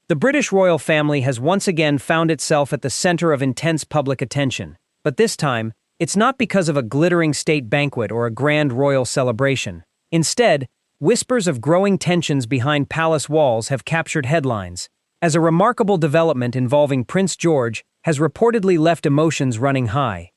The British royal family has once again found itself at the center of intense public attention, but this time, it's not because of a glittering state banquet or a grand royal celebration. Instead, whispers of growing tensions behind palace walls have captured headlines, as a remarkable development involving Prince George has reportedly left emotions running high.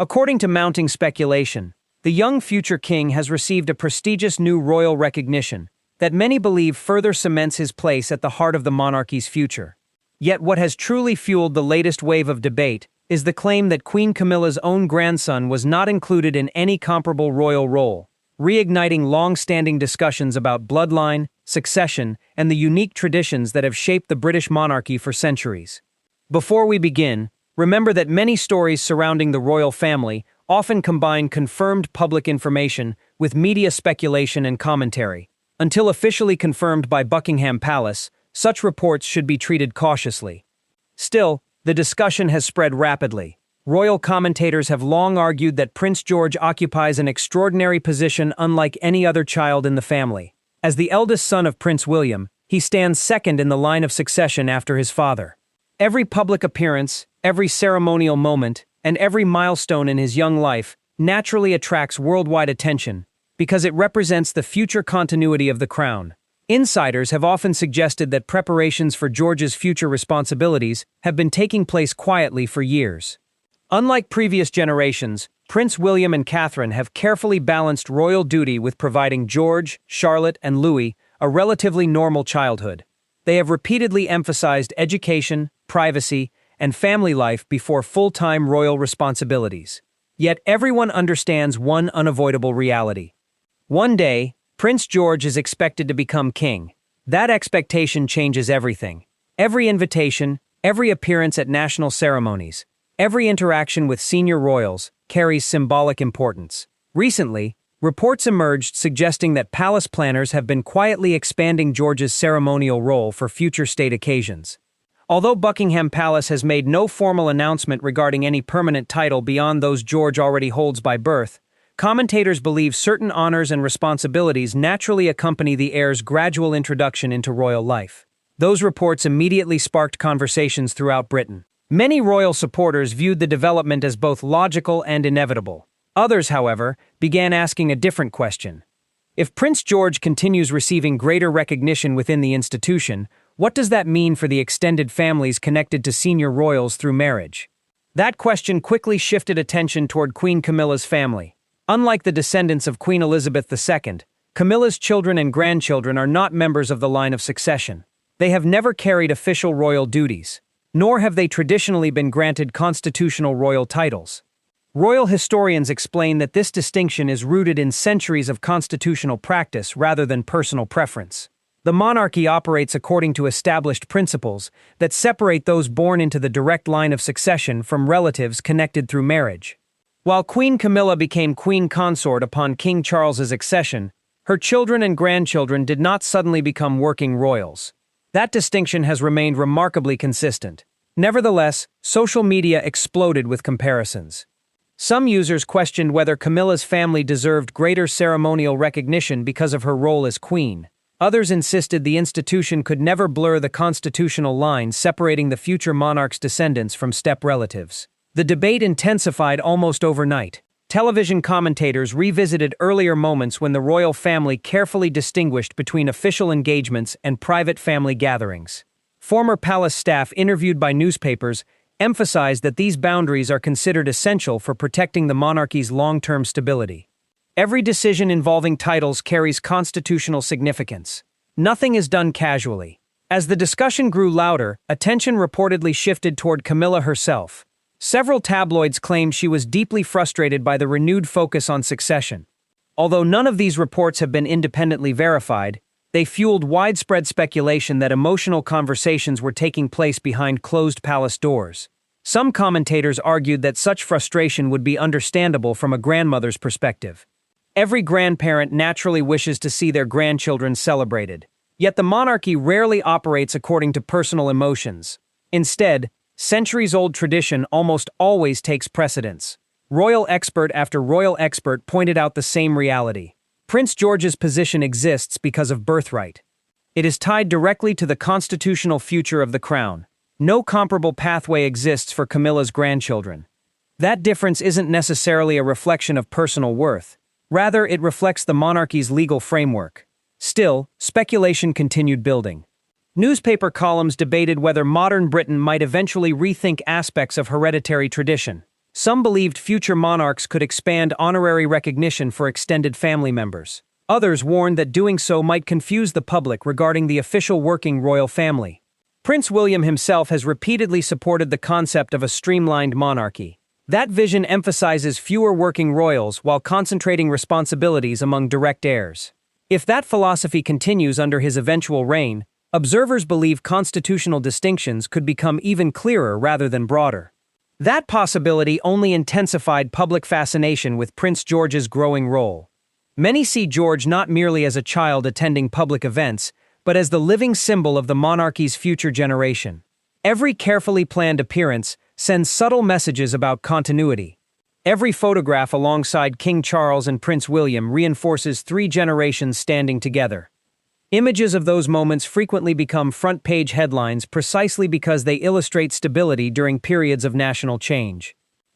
According to mounting speculation, the young future king has received a prestigious new royal recognition that many believe further cements his place at the heart of the monarchy's future. Yet what has truly fueled the latest wave of debate is the claim that Queen Camilla's own grandson was not included in any comparable royal role, reigniting long-standing discussions about bloodline, succession, and the unique traditions that have shaped the British monarchy for centuries. Before we begin, remember that many stories surrounding the royal family often combine confirmed public information with media speculation and commentary. Until officially confirmed by Buckingham Palace, such reports should be treated cautiously. Still, the discussion has spread rapidly. Royal commentators have long argued that Prince George occupies an extraordinary position unlike any other child in the family. As the eldest son of Prince William, he stands second in the line of succession after his father. Every public appearance, every ceremonial moment, and every milestone in his young life naturally attracts worldwide attention because it represents the future continuity of the crown. Insiders have often suggested that preparations for George's future responsibilities have been taking place quietly for years. Unlike previous generations, Prince William and Catherine have carefully balanced royal duty with providing George, Charlotte, and Louis a relatively normal childhood. They have repeatedly emphasized education, privacy, and family life before full-time royal responsibilities. Yet everyone understands one unavoidable reality. One day, Prince George is expected to become king. That expectation changes everything. Every invitation, every appearance at national ceremonies, every interaction with senior royals carries symbolic importance. Recently, reports emerged suggesting that palace planners have been quietly expanding George's ceremonial role for future state occasions. Although Buckingham Palace has made no formal announcement regarding any permanent title beyond those George already holds by birth, commentators believe certain honors and responsibilities naturally accompany the heir's gradual introduction into royal life. Those reports immediately sparked conversations throughout Britain. Many royal supporters viewed the development as both logical and inevitable. Others, however, began asking a different question. If Prince George continues receiving greater recognition within the institution, what does that mean for the extended families connected to senior royals through marriage? That question quickly shifted attention toward Queen Camilla's family. Unlike the descendants of Queen Elizabeth II, Camilla's children and grandchildren are not members of the line of succession. They have never carried official royal duties, nor have they traditionally been granted constitutional royal titles. Royal historians explain that this distinction is rooted in centuries of constitutional practice rather than personal preference. The monarchy operates according to established principles that separate those born into the direct line of succession from relatives connected through marriage. While Queen Camilla became queen consort upon King Charles's accession, her children and grandchildren did not suddenly become working royals. That distinction has remained remarkably consistent. Nevertheless, social media exploded with comparisons. Some users questioned whether Camilla's family deserved greater ceremonial recognition because of her role as queen. Others insisted the institution could never blur the constitutional line separating the future monarch's descendants from step relatives. The debate intensified almost overnight. Television commentators revisited earlier moments when the royal family carefully distinguished between official engagements and private family gatherings. Former palace staff interviewed by newspapers emphasized that these boundaries are considered essential for protecting the monarchy's long-term stability. Every decision involving titles carries constitutional significance. Nothing is done casually. As the discussion grew louder, attention reportedly shifted toward Camilla herself. Several tabloids claimed she was deeply frustrated by the renewed focus on succession. Although none of these reports have been independently verified, they fueled widespread speculation that emotional conversations were taking place behind closed palace doors. Some commentators argued that such frustration would be understandable from a grandmother's perspective. Every grandparent naturally wishes to see their grandchildren celebrated. Yet the monarchy rarely operates according to personal emotions. Instead, centuries-old tradition almost always takes precedence. Royal expert after royal expert pointed out the same reality. Prince George's position exists because of birthright. It is tied directly to the constitutional future of the crown. No comparable pathway exists for Camilla's grandchildren. That difference isn't necessarily a reflection of personal worth. Rather, it reflects the monarchy's legal framework. Still, speculation continued building. Newspaper columns debated whether modern Britain might eventually rethink aspects of hereditary tradition. Some believed future monarchs could expand honorary recognition for extended family members. Others warned that doing so might confuse the public regarding the official working royal family. Prince William himself has repeatedly supported the concept of a streamlined monarchy. That vision emphasizes fewer working royals while concentrating responsibilities among direct heirs. If that philosophy continues under his eventual reign, observers believe constitutional distinctions could become even clearer rather than broader. That possibility only intensified public fascination with Prince George's growing role. Many see George not merely as a child attending public events, but as the living symbol of the monarchy's future generation. Every carefully planned appearance sends subtle messages about continuity. Every photograph alongside King Charles and Prince William reinforces 3 generations standing together. Images of those moments frequently become front-page headlines precisely because they illustrate stability during periods of national change.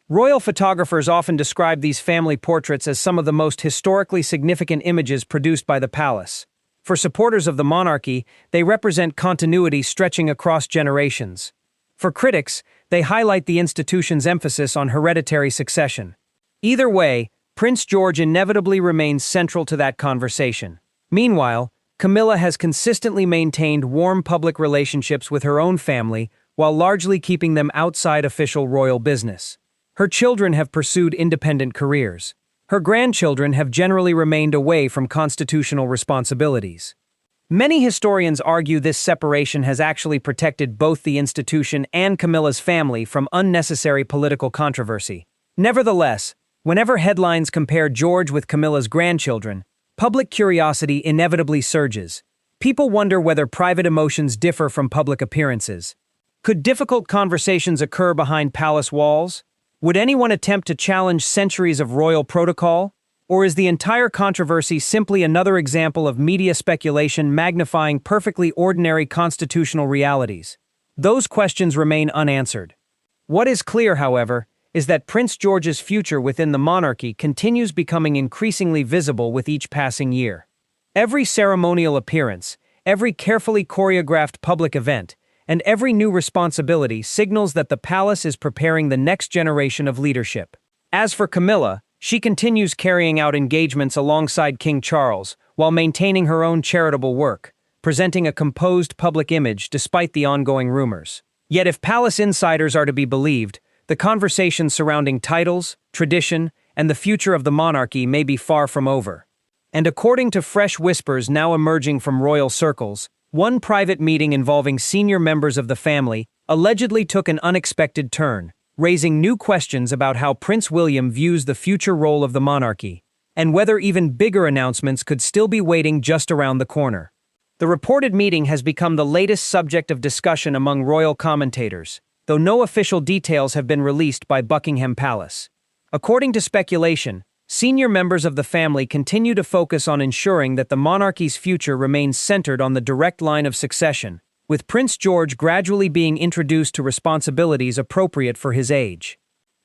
Royal photographers often describe these family portraits as some of the most historically significant images produced by the palace. For supporters of the monarchy, they represent continuity stretching across generations. For critics, they highlight the institution's emphasis on hereditary succession. Either way, Prince George inevitably remains central to that conversation. Meanwhile, Camilla has consistently maintained warm public relationships with her own family while largely keeping them outside official royal business. Her children have pursued independent careers. Her grandchildren have generally remained away from constitutional responsibilities. Many historians argue this separation has actually protected both the institution and Camilla's family from unnecessary political controversy. Nevertheless, whenever headlines compare George with Camilla's grandchildren, public curiosity inevitably surges. People wonder whether private emotions differ from public appearances. Could difficult conversations occur behind palace walls? Would anyone attempt to challenge centuries of royal protocol? Or is the entire controversy simply another example of media speculation magnifying perfectly ordinary constitutional realities? Those questions remain unanswered. What is clear, however, is that Prince George's future within the monarchy continues becoming increasingly visible with each passing year. Every ceremonial appearance, every carefully choreographed public event, and every new responsibility signals that the palace is preparing the next generation of leadership. As for Camilla, she continues carrying out engagements alongside King Charles while maintaining her own charitable work, presenting a composed public image despite the ongoing rumors. Yet if palace insiders are to be believed, the conversations surrounding titles, tradition, and the future of the monarchy may be far from over. And according to fresh whispers now emerging from royal circles, one private meeting involving senior members of the family allegedly took an unexpected turn, raising new questions about how Prince William views the future role of the monarchy, and whether even bigger announcements could still be waiting just around the corner. The reported meeting has become the latest subject of discussion among royal commentators, though no official details have been released by Buckingham Palace. According to speculation, senior members of the family continue to focus on ensuring that the monarchy's future remains centered on the direct line of succession, with Prince George gradually being introduced to responsibilities appropriate for his age.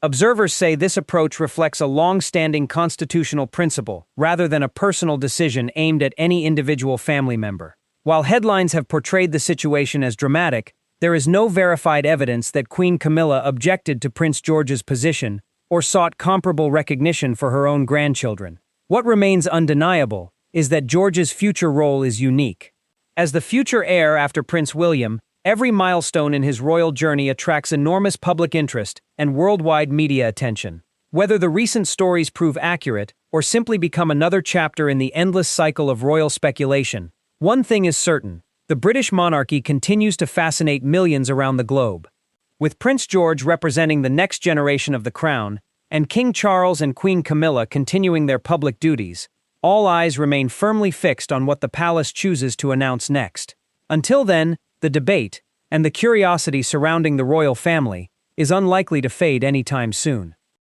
Observers say this approach reflects a long-standing constitutional principle rather than a personal decision aimed at any individual family member. While headlines have portrayed the situation as dramatic, there is no verified evidence that Queen Camilla objected to Prince George's position or sought comparable recognition for her own grandchildren. What remains undeniable is that George's future role is unique. As the future heir after Prince William, every milestone in his royal journey attracts enormous public interest and worldwide media attention. Whether the recent stories prove accurate or simply become another chapter in the endless cycle of royal speculation, one thing is certain: the British monarchy continues to fascinate millions around the globe. With Prince George representing the next generation of the crown, and King Charles and Queen Camilla continuing their public duties, all eyes remain firmly fixed on what the palace chooses to announce next. Until then, the debate, and the curiosity surrounding the royal family, is unlikely to fade anytime soon.